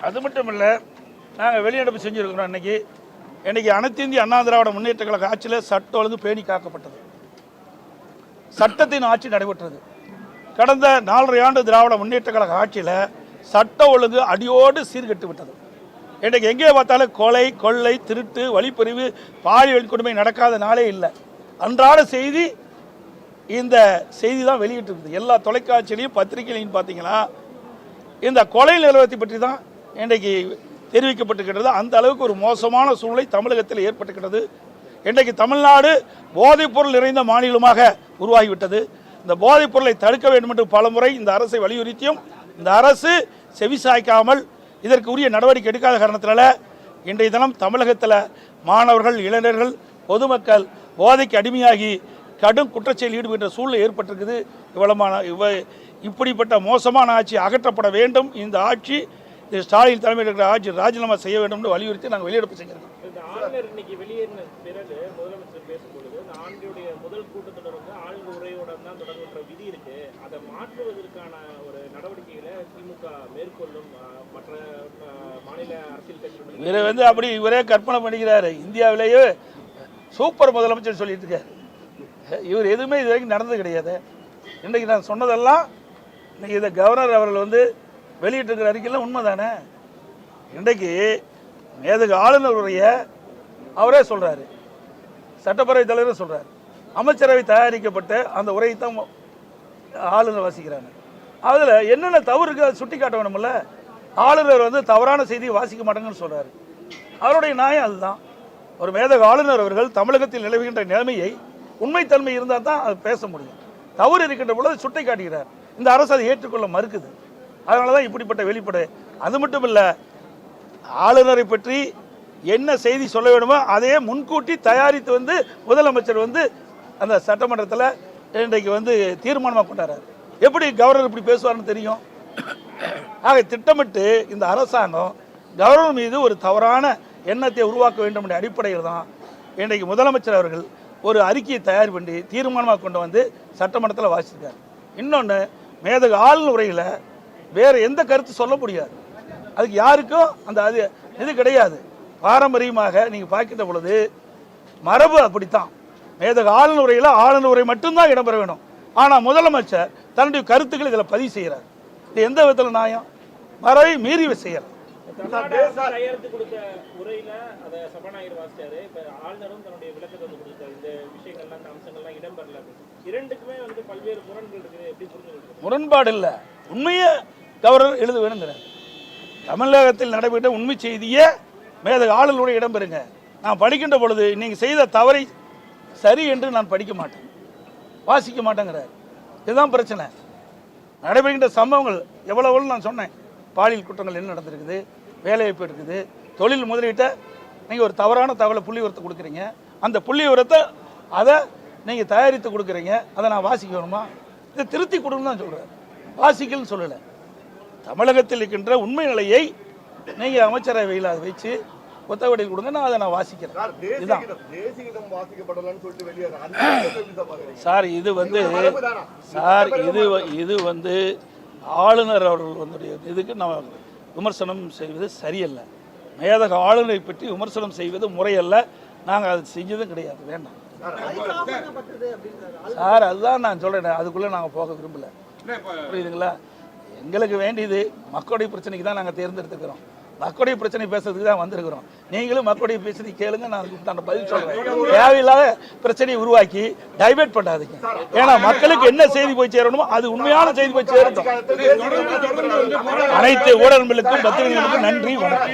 அது மட்டும் இல்லை, நாங்கள் வெளிநடப்பு செஞ்சுருக்கிறோம். இன்னைக்கு அனைத்து இந்திய அண்ணா திராவிட முன்னேற்ற கழக ஆட்சியில் சட்ட ஒழுங்கு பேணி காக்கப்பட்டது, சட்டத்தின் ஆட்சி நடைபெற்றது. கடந்த 4.5 ஆண்டு திராவிட முன்னேற்ற கழக ஆட்சியில் சட்ட ஒழுங்கு அடியோடு சீர்கெட்டு விட்டது. இன்றைக்கு எங்கே பார்த்தாலும் கொலை, கொள்ளை, திருட்டு, வழிப்பறிவு, பாலியல் கொடுமை நடக்காத நாளே இல்லை. அன்றாட செய்தி இந்த செய்தி தான் வெளியிட்டு இருக்குது. எல்லா தொலைக்காட்சியிலையும் பத்திரிகையிலையும் பார்த்தீங்கன்னா இந்த கொலை நிலவரத்தை பற்றி தான் இன்றைக்கு தெரிவிக்கப்பட்டிருக்கிறது. அந்த அளவுக்கு ஒரு மோசமான சூழ்நிலை தமிழகத்தில் ஏற்பட்டுகிறது. இன்றைக்கு தமிழ்நாடு போதைப்பொருள் நிறைந்த மாநிலமாக உருவாகிவிட்டது. இந்த போதைப் பொருளை தடுக்க வேண்டும் என்று பலமுறை இந்த அரசை வலியுறுத்தியும் இந்த அரசு செவிசாய்க்காமல் இதற்கு உரிய நடவடிக்கை எடுக்காத காரணத்தினால இன்றைய தினம் தமிழகத்தில் மாணவர்கள், இளைஞர்கள், பொதுமக்கள் போதைக்கு அடிமையாகி கடும் குற்றச்செயலில் ஈடுபட்ட சூழ்நிலை ஏற்பட்டிருக்குது. இப்படிப்பட்ட மோசமான ஆட்சி அகற்றப்பட வேண்டும். இந்த ஆட்சி ஸ்டாலின் தலைமையில் இருக்கிற ஆட்சி ராஜினாமா செய்ய வேண்டும் என்று வலியுறுத்தி நாங்கள் வெளியெடுப்பு செஞ்சிருக்கோம். ஆளுநர் இன்னைக்கு வெளியேறின பிறகு முதலமைச்சர் பேசும்பொழுது இந்த ஆண்டினுடைய முதல் கூட்டத்தொடர் வந்து ஆளுநர் உரையுடன் தான் தொடங்குகிற விதி இருக்கு, அதை மாற்றுவதற்கான ஒரு நடவடிக்கைகளை திமுக மேற்கொள்ளும் மற்ற மாநில அரசியல் கட்சிகள் இவரை அப்படி இவரே கற்பனை பண்ணிக்கிறாரு. இந்தியாவிலேயே சூப்பர் முதலமைச்சர் சொல்லிட்டு இருக்காரு. இவர் எதுவுமே இது வரைக்கும் நடந்தது கிடையாது. இன்றைக்கு நான் சொன்னதெல்லாம் இன்னைக்கு இதை கவர்னர் அவர்கள் வெளியிட்டிருக்கிற அறிக்கையில் உண்மை தானே. இன்றைக்கு மேதகு ஆளுநர் உரைய அவரே சொல்கிறாரு, சட்டப்பேரவை தலைவர் சொல்கிறார், அமைச்சரவை தயாரிக்கப்பட்ட அந்த உரையை தான் ஆளுநர் வாசிக்கிறாங்க. அதில் என்னென்ன தவறு இருக்குது அதை சுட்டி காட்ட வேணும்ல. ஆளுநர் தவறான செய்தியை வாசிக்க மாட்டாங்கன்னு சொல்கிறாரு. அவருடைய நியாயம் அதுதான். ஒரு மேதகு ஆளுநர் அவர்கள் தமிழகத்தில் நிலவுகின்ற நிலைமையை உண்மைத்தன்மை இருந்தால் தான் அது பேச முடியும். தவறு இருக்கின்ற பொழுது சுட்டி காட்டுகிறார். இந்த அரசு அதை ஏற்றுக்கொள்ள மறுக்குது. அதனால தான் இப்படிப்பட்ட வெளிப்படை. அது மட்டும் இல்லை, ஆளுநரை பற்றி என்ன செய்தி சொல்ல வேணுமோ அதையே முன்கூட்டி தயாரித்து முதலமைச்சர் அந்த சட்டமன்றத்தில் இன்றைக்கு தீர்மானமாக கொண்டாடுறார். எப்படி கவர்னர் இப்படி பேசுவார்னு தெரியும். ஆக திட்டமிட்டு இந்த அரசாங்கம் கவர்னர் மீது ஒரு தவறான எண்ணத்தை உருவாக்க வேண்டும் என்ற அடிப்படையில் தான் இன்றைக்கு முதலமைச்சர் அவர்கள் ஒரு அறிக்கையை தயார் பண்ணி தீர்மானமாக கொண்டு சட்டமன்றத்தில் வாசிச்சிருக்கார். இன்னொன்று, மேதகு ஆளுநர் உரையில் வேறு எந்த கருத்து சொல்ல முடியாது. அதுக்கு யாருக்கும் அது இது கிடையாது. பாரம்பரியமாக நீங்கள் பார்க்கின்ற பொழுது மரபு அப்படித்தான். மேதகு ஆளுநர் உரையில் ஆளுநர் உரை மட்டும்தான் இடம்பெற வேணும். ஆனால் முதலமைச்சர் தன்னுடைய கருத்துக்கள் இதில் பதிவு செய்கிறார். இது எந்த விதத்தில் நியாயம்? மரபை மீறி செய்யலாம். கையெழுத்து கொடுத்த உரையில அதை சபாநாயகர் வாசிச்சாரு. இப்ப ஆளுநரும் தன்னுடைய விளக்கத்தை கொடுத்தாரு. இந்த விஷயங்கள்லாம், இந்த அம்சங்கள்லாம் இடம்பெறல. இரண்டுக்குமே பல்வேறு முரண்கள் இருக்குது. எப்படி புரிஞ்சுக்கிறது? முரண்பாடு இல்லை, உண்மையை கவர்னர் எழுத வேணுங்கிறார். தமிழகத்தில் நடைபெற்ற உண்மை செய்தியே மேதகு ஆளுநருடைய இடம்பெறுங்க. நான் படிக்கின்ற பொழுது நீங்கள் செய்த தவறை சரி என்று நான் படிக்க மாட்டேன், வாசிக்க மாட்டேங்கிறார். இதுதான் பிரச்சனை. நடைபெறுகின்ற சம்பவங்கள் எவ்வளவு நான் சொன்னேன். பாலியல் குற்றங்கள் என்ன நடந்திருக்குது, வேலைவாய்ப்பு இருக்குது, தொழில் முதலீட்டை நீங்கள் ஒரு தவறான தகவலை புள்ளி விவரத்தை கொடுக்குறீங்க. அந்த புள்ளி விவரத்தை அதை நீங்கள் தயாரித்து கொடுக்குறீங்க. அதை நான் வாசிக்கணுமா? இதை திருத்தி கொடுன்னு தான் சொல்கிறேன், வாசிக்கலன்னு சொல்லலை. தமிழகத்தில் இருக்கின்ற உண்மை நிலையை நீங்கள் அமைச்சரவையில் அதை வச்சு ஒத்தவடையில் கொடுங்க, நான் அதை வாசிக்கிறேன். இதுதான் சார். இது ஆளுநர் அவர்கள் இதுக்கு நான் விமர்சனம் செய்வது சரியல்ல. மேதகு ஆளுநரை பற்றி விமர்சனம் செய்வது முறையல்ல. நாங்கள் அது செஞ்சதும் கிடையாது, வேண்டாம் சார். அதுதான் நான் சொல்கிறேன், அதுக்குள்ளே நாங்கள் போக விரும்பலை. புரியுதுங்களா? எங்களுக்கு வேண்டியது மக்களுடைய பிரச்சனைக்கு தான் நாங்கள் தேர்ந்தெடுத்துக்கிறோம். மக்களுடைய பிரச்சனை பேசுறதுக்கு தான் வந்திருக்கிறோம். நீங்களும் மக்களுடைய பிரச்சனை கேளுங்க, நான் பதில் சொல்கிறேன். தேவையில்லாத பிரச்சனையை உருவாக்கி டைவர்ட் பண்ணாதீங்க. ஏன்னா மக்களுக்கு என்ன செய்தி போய் சேரணுமோ அது உண்மையான செய்தி போய் சேரட்டும். அனைத்து ஊடகங்களுக்கும் பத்திரிகைகளுக்கும் நன்றி, வணக்கம்.